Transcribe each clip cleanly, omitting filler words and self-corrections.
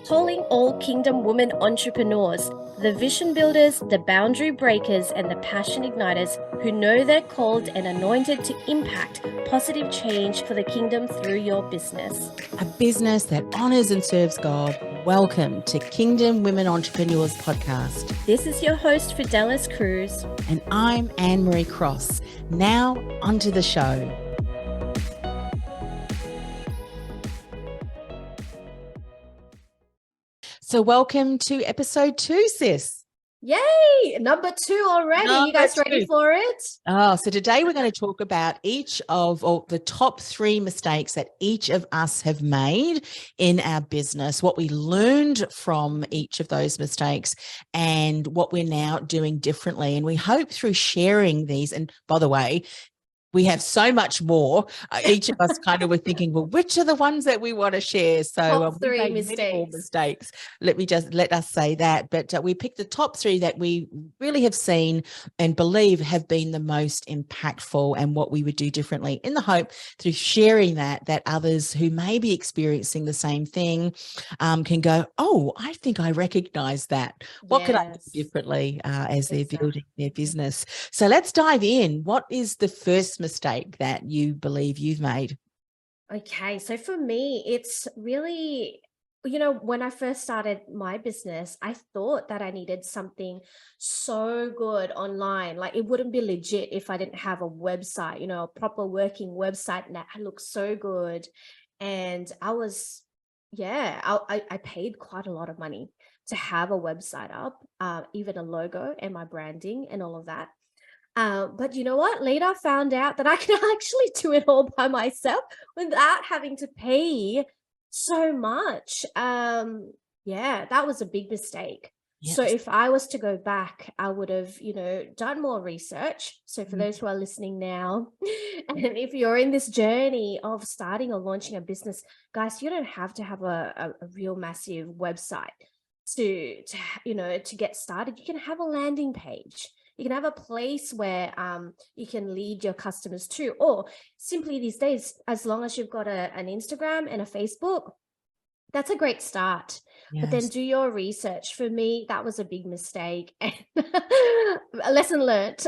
calling all Kingdom women entrepreneurs, the vision builders, the boundary breakers, and the passion igniters who know they're called and anointed to impact positive change for the Kingdom through your business. A business that honors and serves God. Welcome to Kingdom Women Entrepreneurs Podcast. This is your host, Fideliz Cruz. And I'm Annemarie Cross. Now, onto the show. So welcome to episode 2, sis. Yay! Number 2 already. You guys ready for it? So today we're going to talk about each of the top 3 mistakes that each of us have made in our business, what we learned from each of those mistakes and what we're now doing differently. And we hope through sharing these, and by the way, we have so much more. Each of us kind of were thinking, well, which are the ones that we want to share? So top 3 mistakes. Let us say that. But we picked the top 3 that we really have seen and believe have been the most impactful and what we would do differently, in the hope through sharing that others who may be experiencing the same thing can go, oh, I think I recognize that. What could I do differently as they're building their business? So let's dive in. What is the first mistake that you believe you've made? Okay, so for me, it's really, when I first started my business, I thought that I needed something so good online. Like, it wouldn't be legit if I didn't have a website, a proper working website and that looked so good. And I paid quite a lot of money to have a website up, even a logo and my branding and all of that. But you know what? Later I found out that I can actually do it all by myself without having to pay so much. That was a big mistake. Yes. So if I was to go back, I would have, done more research. So for those who are listening now, and if you're in this journey of starting or launching a business, guys, you don't have to have a real massive website to get started. You can have a landing page. You can have a place where you can lead your customers to, or simply these days, as long as you've got an Instagram and a Facebook, that's a great start. Yes. But then do your research. For me, that was a big mistake. A lesson learned.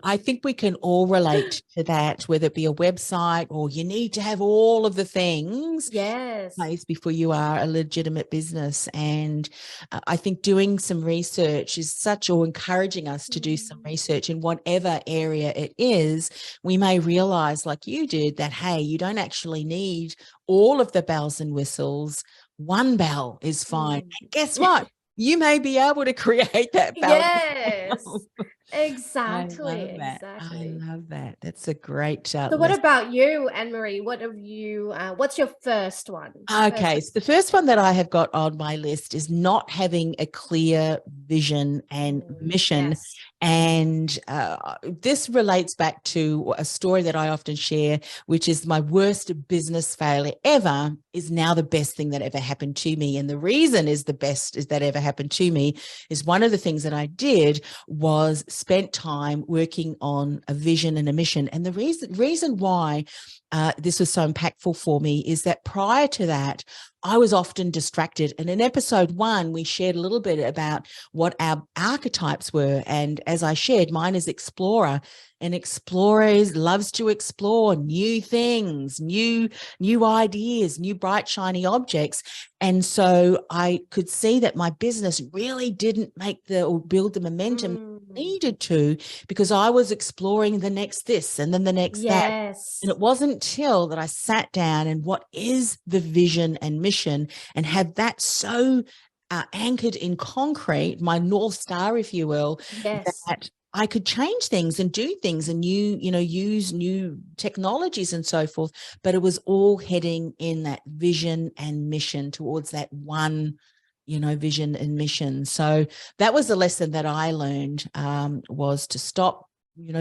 I think we can all relate to that, whether it be a website or you need to have all of the things in place before you are a legitimate business. And I think doing some research is or encouraging us to do some research in whatever area it is. We may realize, like you did, that, hey, you don't actually need all of the bells and whistles. One bell is fine. And guess what? You may be able to create that bell. Yes, exactly. I love that. That's a great So what about you, Annemarie? What's your first one? Okay, so the first one that I have got on my list is not having a clear vision and mission. Yes. And this relates back to a story that I often share, which is my worst business failure ever is now the best thing that ever happened to me. And the reason is the best is that ever happened to me is one of the things that I did was spent time working on a vision and a mission. And the reason why this was so impactful for me is that prior to that, I was often distracted. And in episode 1, we shared a little bit about what our archetypes were. And as I shared, mine is explorer. And explorer loves to explore new things, new ideas, new bright, shiny objects. And so I could see that my business really didn't build the momentum it needed to, because I was exploring the next this and then the next that. And it wasn't until that I sat down and what is the vision and mission and have that so anchored in concrete, my North Star, if you will, that I could change things and do things and use new technologies and so forth. But it was all heading in that vision and mission towards that one, vision and mission. So that was the lesson that I learned, was to stop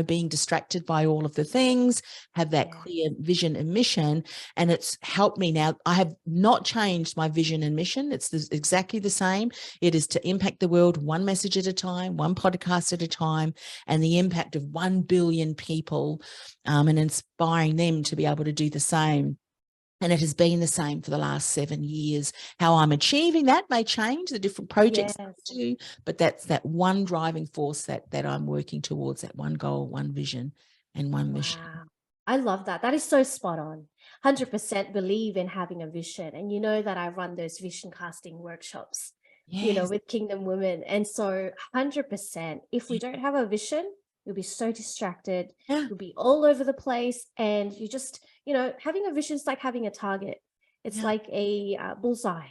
being distracted by all of the things, have that clear vision and mission. And it's helped me now. I have not changed my vision and mission. It's exactly the same. It is to impact the world one message at a time, one podcast at a time, and the impact of 1 billion people and inspiring them to be able to do the same. And it has been the same for the last 7 years. How I'm achieving that may change, the different projects I Yes. do, but that's that one driving force that I'm working towards, that one goal, one vision, and one mission. Wow. I love that. That is so spot on. 100% believe in having a vision. And you know that I run those vision casting workshops, Yes. with Kingdom Women. And so 100%, if we don't have a vision, you'll be so distracted. Yeah. You'll be all over the place. And you just, having a vision is like having a target. It's like a bullseye.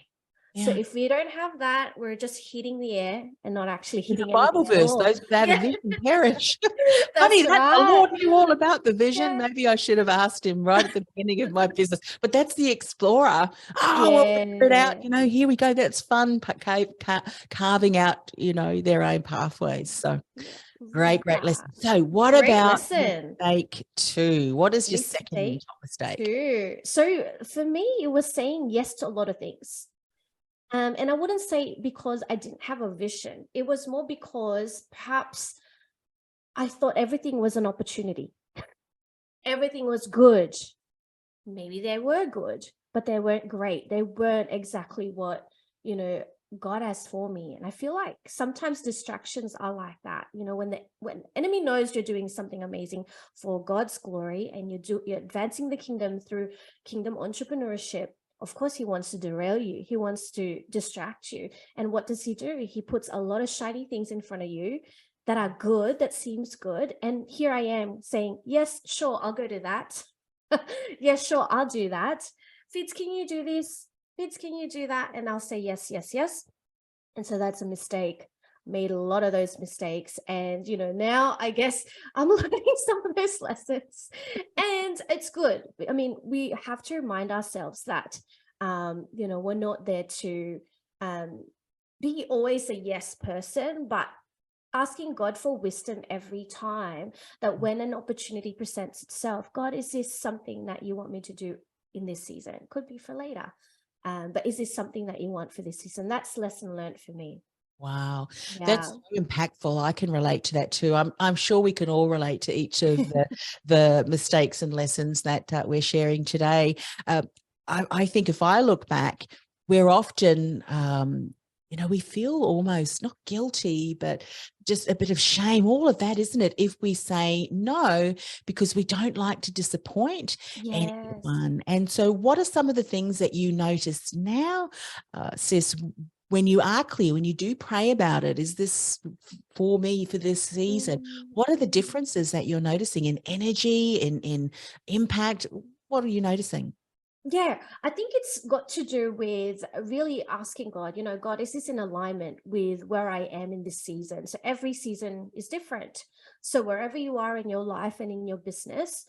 So Yeah. if we don't have that, we're just hitting the air and not actually hitting The Bible anything at verse, all. those without a vision perish. That's Funny that the right. Lord knew all about the vision. Yeah. Maybe I should have asked him right at the beginning of my business. But that's the explorer. Oh, we'll figure it out. Here we go. That's fun. Carving out, their own pathways. So great lesson. So what about mistake 2? What is your second mistake? 2. So for me, it was saying yes to a lot of things. And I wouldn't say because I didn't have a vision. It was more because perhaps I thought everything was an opportunity. Everything was good. Maybe they were good, but they weren't great. They weren't exactly what, God has for me. And I feel like sometimes distractions are like that. When enemy knows you're doing something amazing for God's glory and you're advancing the kingdom through kingdom entrepreneurship, of course, he wants to derail you. He wants to distract you. And what does he do? He puts a lot of shiny things in front of you that are good, that seems good. And here I am saying, yes, sure, I'll go to that. Yes, sure, I'll do that. Fids, can you do this? Fids, can you do that? And I'll say, yes, yes, yes. And so that's a mistake. Made a lot of those mistakes. And, now I guess I'm learning some of those lessons. And it's good. I mean, we have to remind ourselves that, we're not there to be always a yes person, but asking God for wisdom every time that when an opportunity presents itself, God, is this something that you want me to do in this season? It could be for later. But is this something that you want for this season? That's lesson learned for me. Wow, that's so impactful. I can relate to that too. I'm sure we can all relate to each of the mistakes and lessons that we're sharing today. I think if I look back, we're often, we feel almost not guilty, but just a bit of shame, all of that, isn't it? If we say no, because we don't like to disappoint anyone. And so what are some of the things that you notice now, sis, when you are clear, when you do pray about it? Is this for me for this season? What are the differences that you're noticing in energy, in impact? What are you noticing? Yeah, I think it's got to do with really asking God, God, is this in alignment with where I am in this season? So every season is different. So wherever you are in your life and in your business,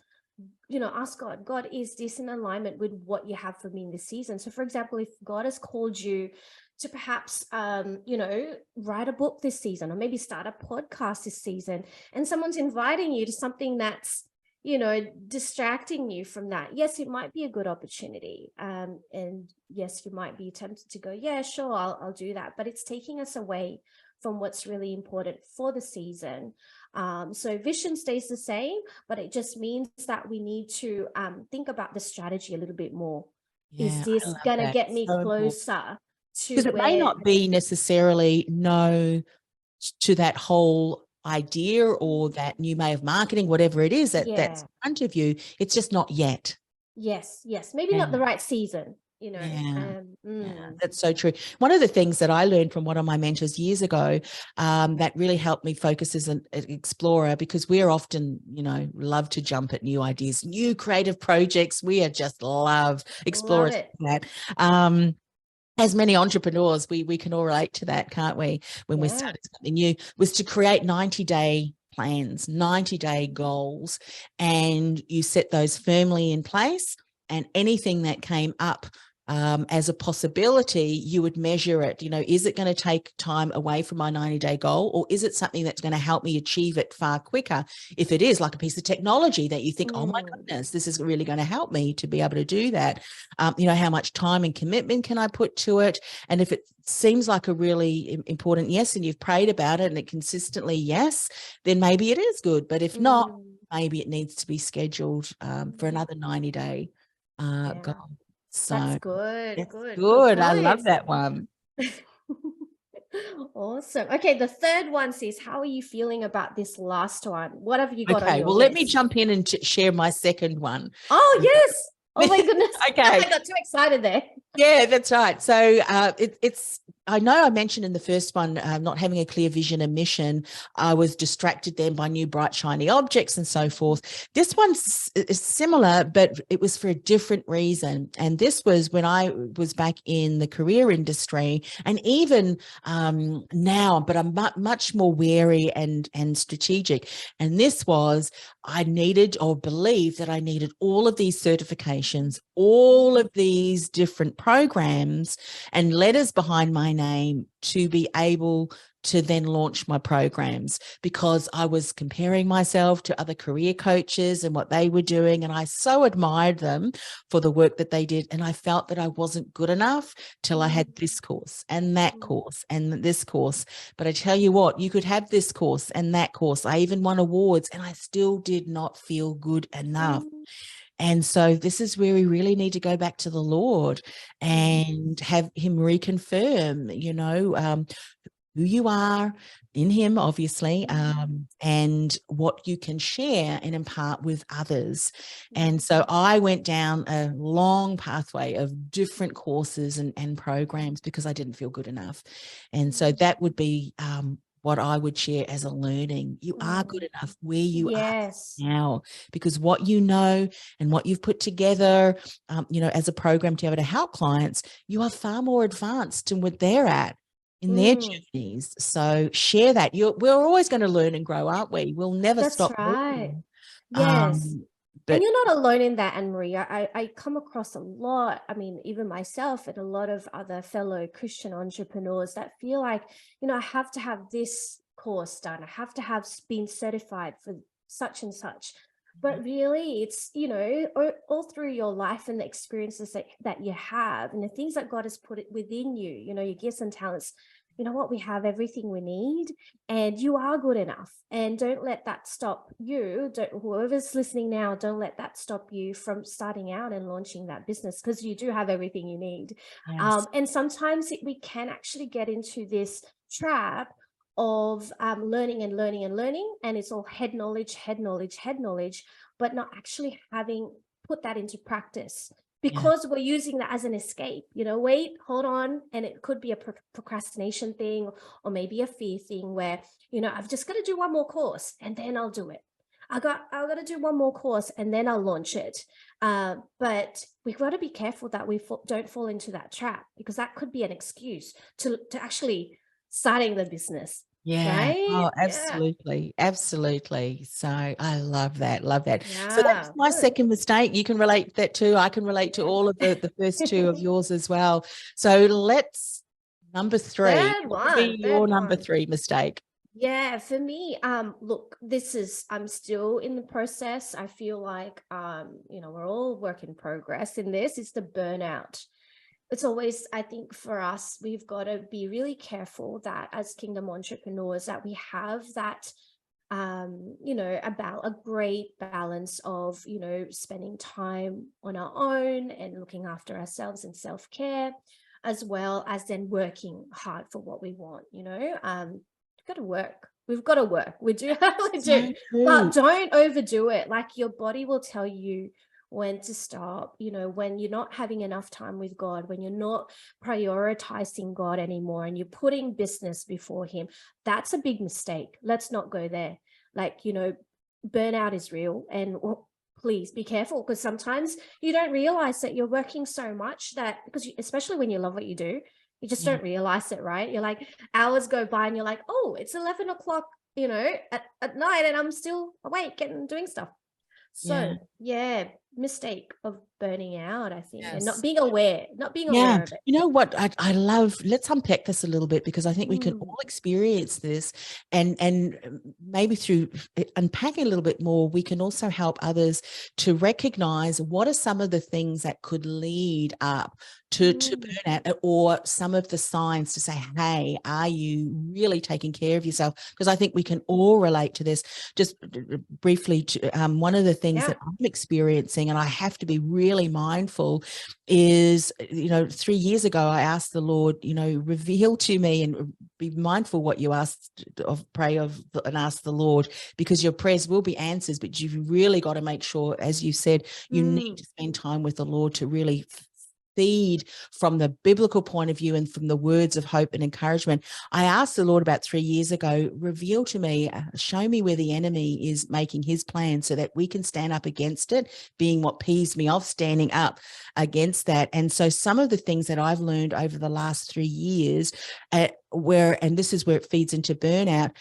ask God, is this in alignment with what you have for me in this season? So for example, if God has called you to perhaps, write a book this season, or maybe start a podcast this season, and someone's inviting you to something that's, distracting you from that. Yes, it might be a good opportunity. And yes, you might be tempted to go, yeah, sure, I'll do that. But it's taking us away from what's really important for the season. So vision stays the same, but it just means that we need to think about the strategy a little bit more. Is this going to get me closer to because it may not be necessarily no to that whole idea or that new way of marketing, whatever it is that's in front of you. It's just not yet. Yes. Maybe not the right season. That's so true. One of the things that I learned from one of my mentors years ago that really helped me focus as an explorer, because we're often, love to jump at new ideas, new creative projects. We are just love explorers. That. As many entrepreneurs, we can all relate to that, can't we? When we're starting something new, was to create 90-day plans, 90-day goals, and you set those firmly in place, and anything that came up as a possibility, you would measure it. Is it going to take time away from my 90-day goal, or is it something that's going to help me achieve it far quicker? If it is like a piece of technology that you think, oh my goodness, this is really going to help me to be able to do that. How much time and commitment can I put to it? And if it seems like a really important yes, and you've prayed about it and it consistently yes, then maybe it is good. But if not, maybe it needs to be scheduled for another 90-day goal. That's So good. it's Good good. I love points. that one. Awesome. Okay, the third one says, how are you feeling about this last one? What have you got on Okay, your well, let me list? jump in and share my second one. Oh, yes. Oh my goodness. Okay. I got too excited there. Yeah, that's right. So it's, I know I mentioned in the first one, not having a clear vision and mission. I was distracted then by new bright, shiny objects and so forth. This one's is similar, but it was for a different reason. And this was when I was back in the career industry, and even now, but I'm much more wary and strategic. And this was, I needed or believed that I needed all of these certifications, all of these different programs and letters behind my name to be able to then launch my programs, because I was comparing myself to other career coaches and what they were doing. And I so admired them for the work that they did. And I felt that I wasn't good enough till I had this course and that course and this course. But I tell you what, you could have this course and that course. I even won awards and I still did not feel good enough. And so this is where we really need to go back to the Lord and have him reconfirm, who you are in him, obviously, and what you can share and impart with others. And so I went down a long pathway of different courses and programs because I didn't feel good enough. And so that would be what I would share as a learning. You are good enough where you are now, because what you know and what you've put together, as a program to be able to help clients, you are far more advanced than what they're at in their journeys. So share that. We're always going to learn and grow, aren't we? We'll never That's stop right. learning. Yes. But and you're not alone in that, Annemarie. I come across a lot, I mean, even myself and a lot of other fellow Christian entrepreneurs that feel like, I have to have this course done. I have to have been certified for such and such. But really, it's, all through your life and the experiences that you have and the things that God has put it within you, your gifts and talents. You know what? We have everything we need and you are good enough. And don't let that stop you. Whoever's listening now, don't let that stop you from starting out and launching that business, because you do have everything you need. yes. And sometimes we can actually get into this trap of learning and learning and learning. And it's all head knowledge, but not actually having put that into practice. Because we're using that as an escape, wait, hold on. And it could be a procrastination thing, or maybe a fear thing where, I've just got to do one more course and then I'll do it. I've got to do one more course and then I'll launch it. But we've got to be careful that we don't fall into that trap, because that could be an excuse to actually starting the business. Yeah. Right? Oh, absolutely. Absolutely. So I love that. Love that. So that's Yeah. my Good. second mistake. You can relate to that too. I can relate to all of the first two of yours as well. So let's number three. Third What would be your number one. three mistake? Yeah, for me, look, I'm still in the process. I feel like, we're all work in progress in this. It's the burnout. It's always, I think for us, we've got to be really careful that as kingdom entrepreneurs, that we have that, about a great balance of, spending time on our own and looking after ourselves and self-care, as well as then working hard for what we want, got to work. We've got to work. We do have to do, but don't overdo it. Like, your body will tell you when to stop, when you're not having enough time with God, when you're not prioritizing God anymore and you're putting business before him. That's a big mistake. Let's not go there. Like, burnout is real, and please be careful, because sometimes you don't realize that you're working so much that, because especially when you love what you do, you just don't realize it, right? You're like, hours go by and you're like, oh, it's 11 o'clock, at night, and I'm still awake and doing stuff. So mistake of burning out, I think, and not being aware of it. You know what I love, let's unpack this a little bit, because I think we can all experience this, and maybe through unpacking a little bit more, we can also help others to recognize what are some of the things that could lead up to burnout, or some of the signs to say, hey, are you really taking care of yourself? Because I think we can all relate to this. Just briefly, one of the things that I'm experiencing recognizing, and I have to be really mindful, is, 3 years ago, I asked the Lord, reveal to me, and be mindful what you asked of, pray of, and ask the Lord, because your prayers will be answers, but you've really got to make sure, as you said, you need to spend time with the Lord to really feed from the biblical point of view and from the words of hope and encouragement. I asked the Lord about 3 years ago, reveal to me, show me where the enemy is making his plan so that we can stand up against it, being what peeves me off, standing up against that. And so some of the things that I've learned over the last 3 years, and this is where it feeds into burnout,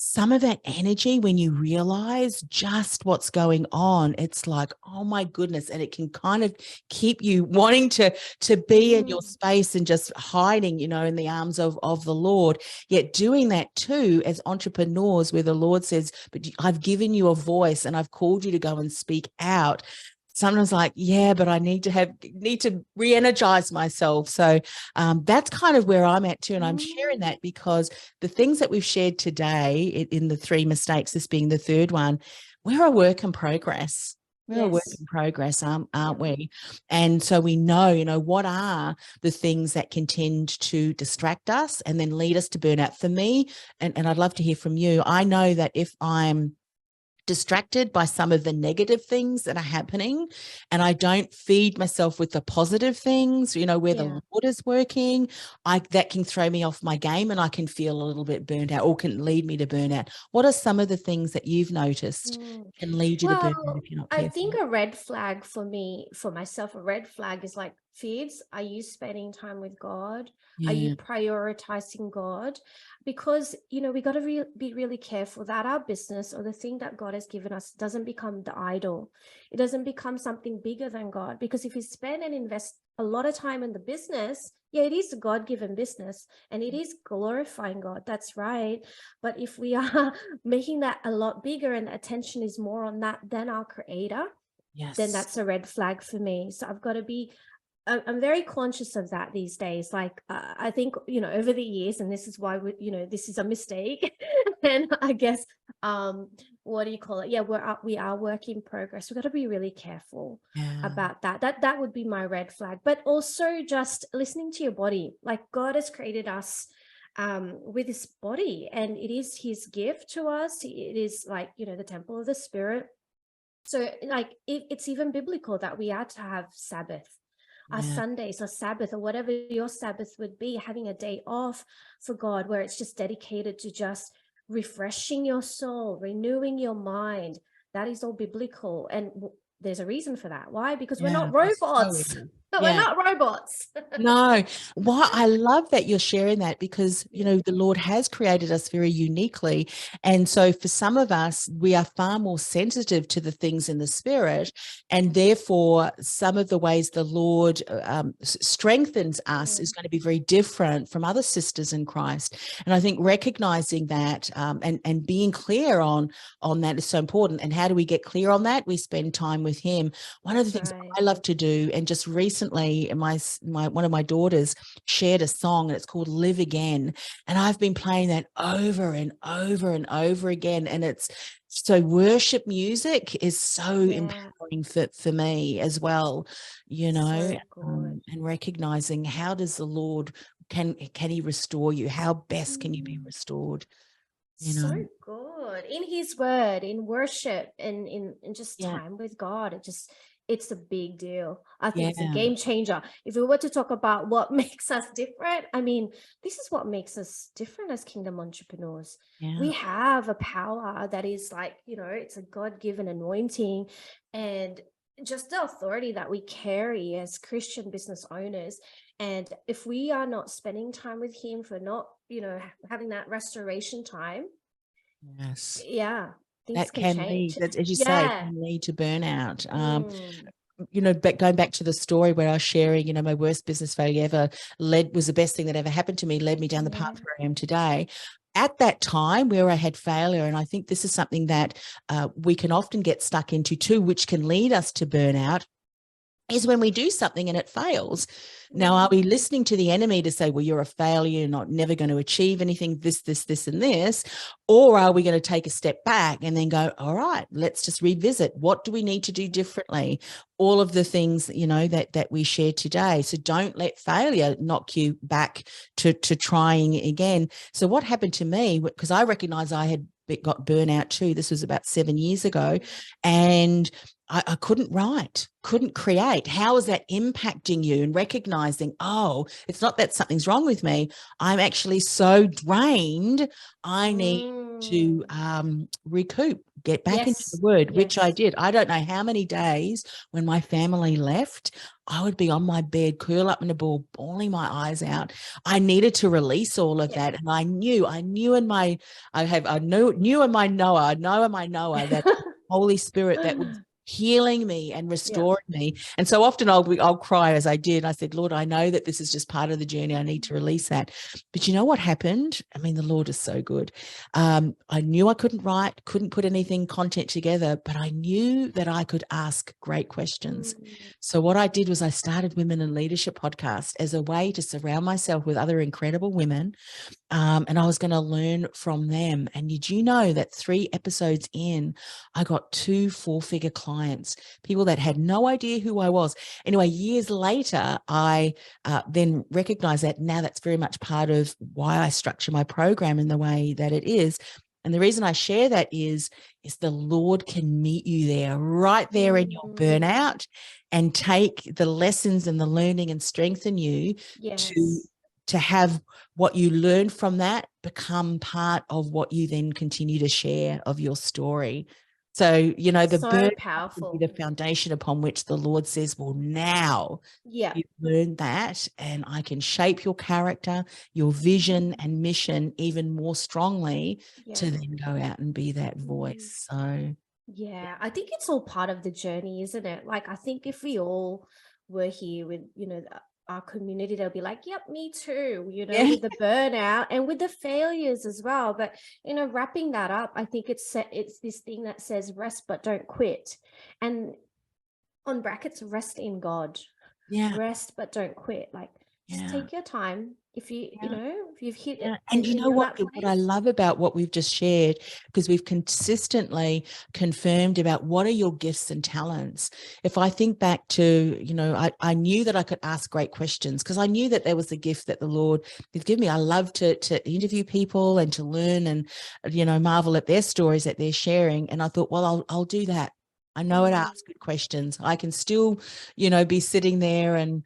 some of that energy, when you realize just what's going on, it's like, oh my goodness. And it can kind of keep you wanting to be in your space and just hiding, in the arms of the Lord. Yet doing that too, as entrepreneurs, where the Lord says, but I've given you a voice and I've called you to go and speak out. Sometimes like, yeah, but I need to re-energize myself. So that's kind of where I'm at too. And I'm sharing that because the things that we've shared today in the 3 mistakes, this being the third one, we're a work in progress. We're a work in progress, aren't we? And so we know, what are the things that can tend to distract us and then lead us to burnout. For me, and I'd love to hear from you, I know that if I'm distracted by some of the negative things that are happening, and I don't feed myself with the positive things, where the Lord is working, that can throw me off my game and I can feel a little bit burnt out, or can lead me to burnout. What are some of the things that you've noticed can lead you to burnout if you're not careful? I think a red flag for me, for myself, a red flag is like, Fids, are you spending time with God? Are you prioritizing God? Because, we got to be really careful that our business or the thing that God has given us doesn't become the idol. It doesn't become something bigger than God. Because if you spend and invest a lot of time in the business, it is a God-given business and it is glorifying God. That's right. But if we are making that a lot bigger and the attention is more on that than our Creator, then that's a red flag for me. So I've got to be, I'm very conscious of that these days. Like, I think, over the years, and this is why, this is a mistake. And I guess, what do you call it? Yeah, we are work in progress. We've got to be really careful about that. That would be my red flag. But also just listening to your body. Like, God has created us with his body, and it is his gift to us. It is like, the temple of the Spirit. So like, it's even biblical that we are to have Sabbath. Our Sundays or Sabbath or whatever your Sabbath would be, having a day off for God where it's just dedicated to just refreshing your soul, renewing your mind. That is all biblical. And there's a reason for that. Why? Because we're not robots. We're not robots. No. Well, I love that you're sharing that, because, the Lord has created us very uniquely. And so for some of us, we are far more sensitive to the things in the Spirit. And therefore, some of the ways the Lord strengthens us is going to be very different from other sisters in Christ. And I think recognizing that and being clear on that is so important. And how do we get clear on that? We spend time with him. One of the things I love to do, and just recently one of my daughters shared a song, and it's called Live Again, and I've been playing that over and over and over again. And it's so, worship music is so empowering for me as well, and recognizing, how does the Lord, can he restore you? How best can you be restored? So good in his word, in worship, and in just time with God. It's a big deal. I think it's a game changer. If we were to talk about what makes us different, I mean, this is what makes us different as kingdom entrepreneurs. We have a power that is like, it's a God-given anointing, and just the authority that we carry as Christian business owners. And if we are not spending time with him, if we're not, having that restoration time, things that can change. lead, as you say, can lead to burnout. But going back to the story where I was sharing, my worst business failure ever was the best thing that ever happened to me, led me down the path where I am today. At that time where I had failure, and I think this is something that we can often get stuck into too, which can lead us to burnout, is when we do something and it fails. Now, are we listening to the enemy to say, well, you're a failure, you're not never going to achieve anything, this, and this? Or are we going to take a step back and then go, all right, let's just revisit. What do we need to do differently? All of the things, that we share today. So don't let failure knock you back to trying again. So what happened to me, because I recognize I had got burnout too. This was about 7 years ago. And I couldn't write, couldn't create. How is that impacting you? And recognizing, oh, it's not that something's wrong with me. I'm actually so drained. I need to recoup, get back into the word, which I did. I don't know how many days when my family left, I would be on my bed, curl up in a ball, bawling my eyes out. I needed to release all of that. And I knew in my Noah that Holy Spirit that was healing me and restoring me. And so often I'll cry, as I did. I said, Lord, I know that this is just part of the journey. I need to release that. But you know what happened? I mean, the Lord is so good. I knew I couldn't write, couldn't put anything content together, but I knew that I could ask great questions. So what I did was I started Women in Leadership podcast as a way to surround myself with other incredible women. And I was going to learn from them. And did you know that 3 episodes in, I got 2 4-figure clients, people that had no idea who I was. Anyway, years later, I then recognized that now that's very much part of why I structure my program in the way that it is. And the reason I share that is the Lord can meet you there, right there in your burnout, and take the lessons and the learning and strengthen you to have what you learn from that become part of what you then continue to share of your story. So, the burnout will be the foundation upon which the Lord says, well, now you've learned that, and I can shape your character, your vision and mission even more strongly to then go out and be that voice. So, I think it's all part of the journey, isn't it? Like, I think if we all were here with, our community, they'll be like, yep, me too, with the burnout and with the failures as well. But, wrapping that up, I think it's this thing that says rest, but don't quit. And on brackets, rest in God. Rest, but don't quit. Like, just take your time. If you, if you've hit it. And you know what I love about what we've just shared, because we've consistently confirmed about what are your gifts and talents. If I think back to, I knew that I could ask great questions because I knew that there was a gift that the Lord had given me. I love to interview people and to learn and, marvel at their stories that they're sharing. And I thought, well, I'll do that. I know how to ask good questions. I can still, be sitting there and,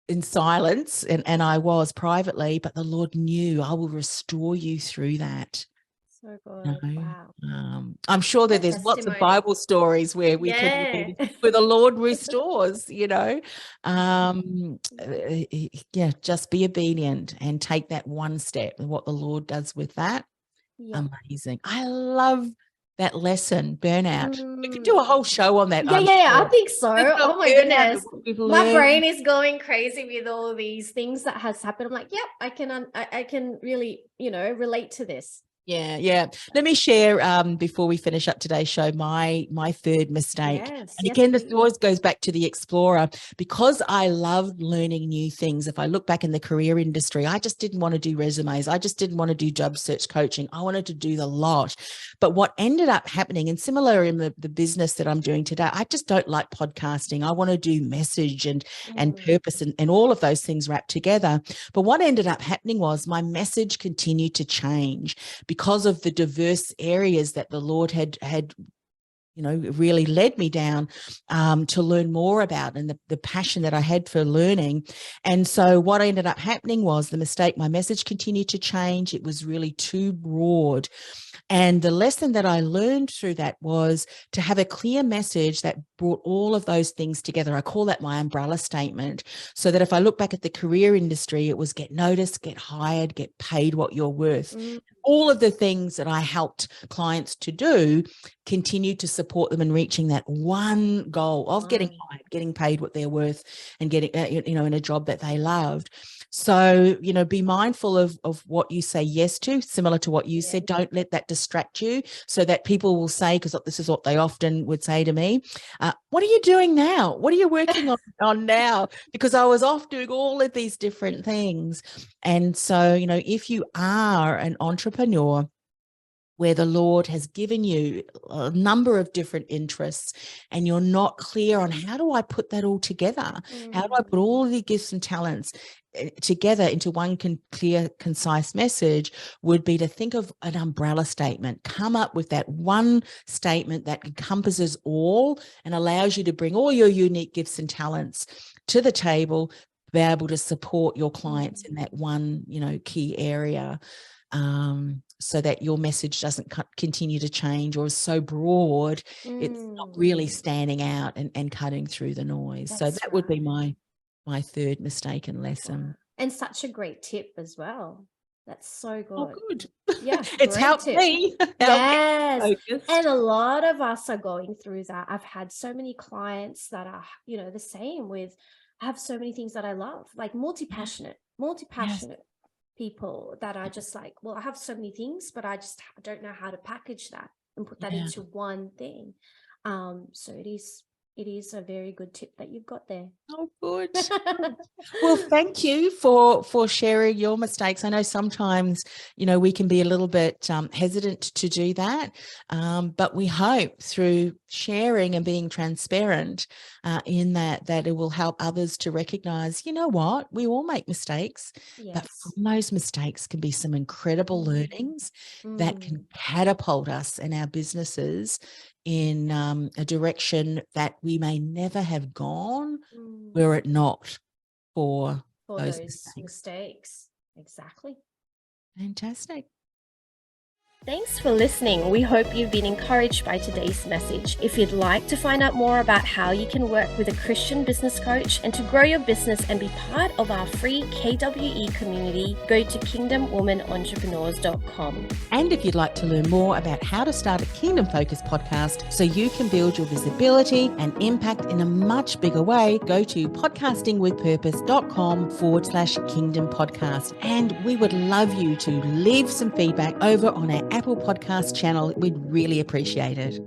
in silence, and I was privately, but the Lord knew I will restore you through that. So good. Wow. I'm sure that there's lots of Bible stories where we can read where the Lord restores, just be obedient and take that one step, and what the Lord does with that. Amazing. I love that lesson, burnout. We could do a whole show on that. I think so. Oh my goodness, my brain is going crazy with all these things that has happened. I'm like, yep, I can really, relate to this. Yeah. Let me share before we finish up today's show my third mistake. And again, this always goes back to the explorer, because I loved learning new things. If I look back in the career industry, I just didn't want to do resumes. I just didn't want to do job search coaching. I wanted to do the lot. But what ended up happening, and similar in the business that I'm doing today, I just don't like podcasting. I want to do message and purpose and all of those things wrapped together. But what ended up happening was my message continued to change because of the diverse areas that the Lord had really led me down to learn more about, and the passion that I had for learning. And so what ended up happening was my message continued to change. It was really too broad. And the lesson that I learned through that was to have a clear message that brought all of those things together. I call that my umbrella statement, so that if I look back at the career industry, it was get noticed, get hired, get paid what you're worth. All of the things that I helped clients to do continued to support them in reaching that one goal of getting hired, getting paid what they're worth, and getting, in a job that they loved. So, be mindful of what you say yes to, similar to what you Yeah. said. Don't let that distract you, so that people will say, because this is what they often would say to me, what are you doing now? What are you working on now? Because I was off doing all of these different things. And so, if you are an entrepreneur where the Lord has given you a number of different interests and you're not clear on how do I put that all together? How do I put all of the gifts and talents together into one clear, concise message, would be to think of an umbrella statement. Come up with that one statement that encompasses all and allows you to bring all your unique gifts and talents to the table, be able to support your clients in that one, key area. So that your message doesn't continue to change or is so broad, it's not really standing out and cutting through the noise. So that would be my third mistake and lesson. And such a great tip as well. That's so good. Oh, good. Yeah, It's helped me. Yes. And a lot of us are going through that. I've had so many clients that are, the same with, I have so many things that I love, like multi-passionate people that are just like, well, I have so many things, but I don't know how to package that and put that into one thing. So it is a very good tip that you've got there. Oh, good. Well, thank you for sharing your mistakes. I know sometimes, we can be a little bit hesitant to do that, but we hope through sharing and being transparent in that it will help others to recognize, what, we all make mistakes, but from those mistakes can be some incredible learnings that can catapult us and our businesses in a direction that we may never have gone were it not for those mistakes. Exactly. Fantastic. Thanks for listening. We hope you've been encouraged by today's message. If you'd like to find out more about how you can work with a Christian business coach and to grow your business and be part of our free KWE community, go to kingdomwomanentrepreneurs.com. And if you'd like to learn more about how to start a Kingdom Focus podcast so you can build your visibility and impact in a much bigger way, go to podcastingwithpurpose.com/Kingdom Podcast. And we would love you to leave some feedback over on our Apple Podcast channel. We'd really appreciate it.